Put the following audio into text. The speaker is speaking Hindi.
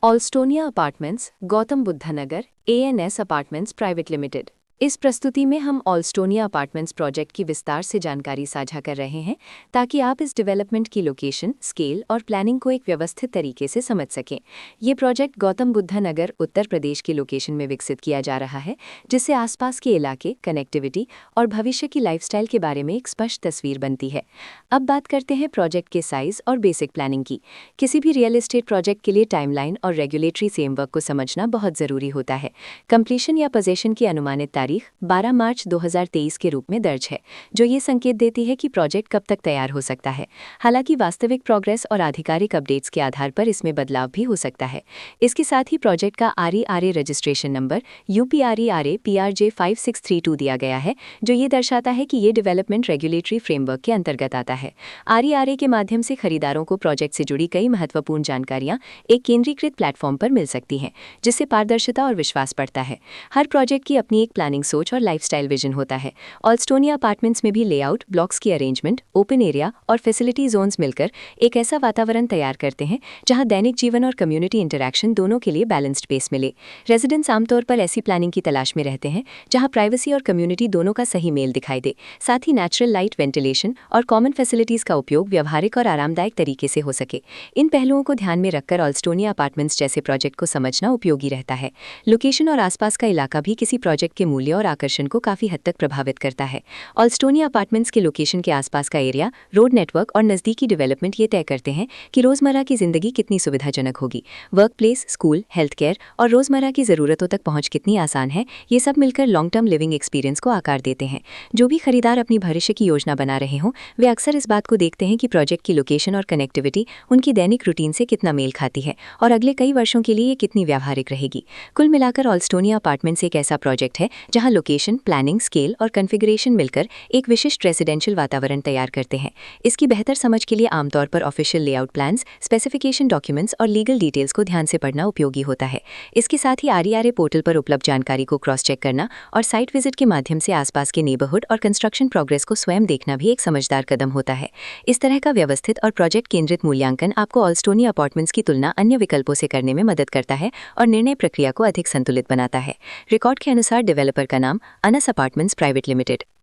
ऑल्स्टोनिया अपार्टमेंट्स, गौतम बुद्ध नगर, एएनएस अपार्टमेंट्स प्राइवेट लिमिटेड। इस प्रस्तुति में हम ऑल्स्टोनिया अपार्टमेंट्स प्रोजेक्ट की विस्तार से जानकारी साझा कर रहे हैं ताकि आप इस डेवलपमेंट की लोकेशन, स्केल और प्लानिंग को एक व्यवस्थित तरीके से समझ सकें। ये प्रोजेक्ट गौतम बुद्ध नगर, उत्तर प्रदेश की लोकेशन में विकसित किया जा रहा है, जिससे आसपास के इलाके, कनेक्टिविटी और भविष्य की लाइफस्टाइल के बारे में एक स्पष्ट तस्वीर बनती है। अब बात करते हैं प्रोजेक्ट के साइज और बेसिक प्लानिंग की। किसी भी रियल एस्टेट प्रोजेक्ट के लिए टाइमलाइन और रेगुलेटरी फ्रेमवर्क को समझना बहुत ज़रूरी होता है। कंप्लीशन या पोजेशन की अनुमानित तारीख 12 मार्च 2023 के रूप में दर्ज है, जो ये संकेत देती है कि प्रोजेक्ट कब तक तैयार हो सकता है। हालांकि वास्तविक प्रोग्रेस और आधिकारिक अपडेट्स के आधार पर इसमें बदलाव भी हो सकता है। इसके साथ ही प्रोजेक्ट का RERA registration number UPRERA PRJ 5632 दिया गया है, जो ये दर्शाता है कि ये डेवलपमेंट रेगुलेटरी फ्रेमवर्क के अंतर्गत आता है। RERA के माध्यम से खरीदारों को प्रोजेक्ट से जुड़ी कई महत्वपूर्ण जानकारियां एक केंद्रीकृत प्लेटफॉर्म पर मिल सकती हैं, जिससे पारदर्शिता और विश्वास बढ़ता है। हर प्रोजेक्ट की अपनी एक प्लानिंग सोच और लाइफस्टाइल विजन होता है। ऑल्स्टोनिया अपार्टमेंट्स में भी लेआउट, ब्लॉक्स की अरेंजमेंट, ओपन एरिया और फैसिलिटी जोन्स मिलकर एक ऐसा वातावरण तैयार करते हैं जहां दैनिक जीवन और कम्युनिटी इंटरैक्शन दोनों के लिए बैलेंस्ड पेस मिले। रेजिडेंट्स आमतौर पर ऐसी प्लानिंग की तलाश में रहते हैं जहां प्राइवेसी और कम्युनिटी दोनों का सही मेल दिखाई दे। साथ ही नेचुरल लाइट, वेंटिलेशन और कॉमन फैसिलिटीज का उपयोग व्यवहारिक और आरामदायक तरीके से हो सके। इन पहलुओं को ध्यान में रखकर ऑल्स्टोनिया अपार्टमेंट्स जैसे प्रोजेक्ट को समझना उपयोगी रहता है। लोकेशन और आसपास का इलाका भी किसी प्रोजेक्ट के मूल्य और आकर्षण को काफी हद तक प्रभावित करता है। ऑल्स्टोनिया अपार्टमेंट्स के लोकेशन के आसपास का एरिया, रोड नेटवर्क और नजदीकी डेवलपमेंट ये तय करते हैं कि रोजमर्रा की जिंदगी कितनी सुविधाजनक होगी। Work place, school, health care और रोजमर्रा की जरूरतों तक पहुंच कितनी आसान है, ये सब मिलकर लॉन्ग टर्म लिविंग एक्सपीरियंस को आकार देते हैं। जो भी खरीदार अपनी भविष्य की योजना बना रहे हों, वे अक्सर इस बात को देखते हैं कि प्रोजेक्ट की लोकेशन और कनेक्टिविटी उनकी दैनिक रूटीन से कितना मेल खाती है और अगले कई वर्षों के लिए ये कितनी व्यावहारिक रहेगी। कुल मिलाकर ऑल्स्टोनिया अपार्टमेंट्स एक ऐसा प्रोजेक्ट है जहां लोकेशन, प्लानिंग, स्केल और कॉन्फ़िगरेशन मिलकर एक विशिष्ट रेजिडेंशियल वातावरण तैयार करते हैं। इसकी बेहतर समझ के लिए आमतौर पर official layout plans, specification documents और लीगल डिटेल्स को ध्यान से पढ़ना उपयोगी होता है। इसके साथ ही RERA पोर्टल पर उपलब्ध जानकारी को क्रॉस चेक करना और साइट विजिट के माध्यम से आसपास के नेबरहुड और कंस्ट्रक्शन प्रोग्रेस को स्वयं देखना भी एक समझदार कदम होता है। इस तरह का व्यवस्थित और प्रोजेक्ट केंद्रित मूल्यांकन आपको ऑल्स्टोनिया अपार्टमेंट्स की तुलना अन्य विकल्पों से करने में मदद करता है और निर्णय प्रक्रिया को अधिक संतुलित बनाता है। रिकॉर्ड के अनुसार डेवलपर का नाम अनस अपार्टमेंट्स प्राइवेट लिमिटेड।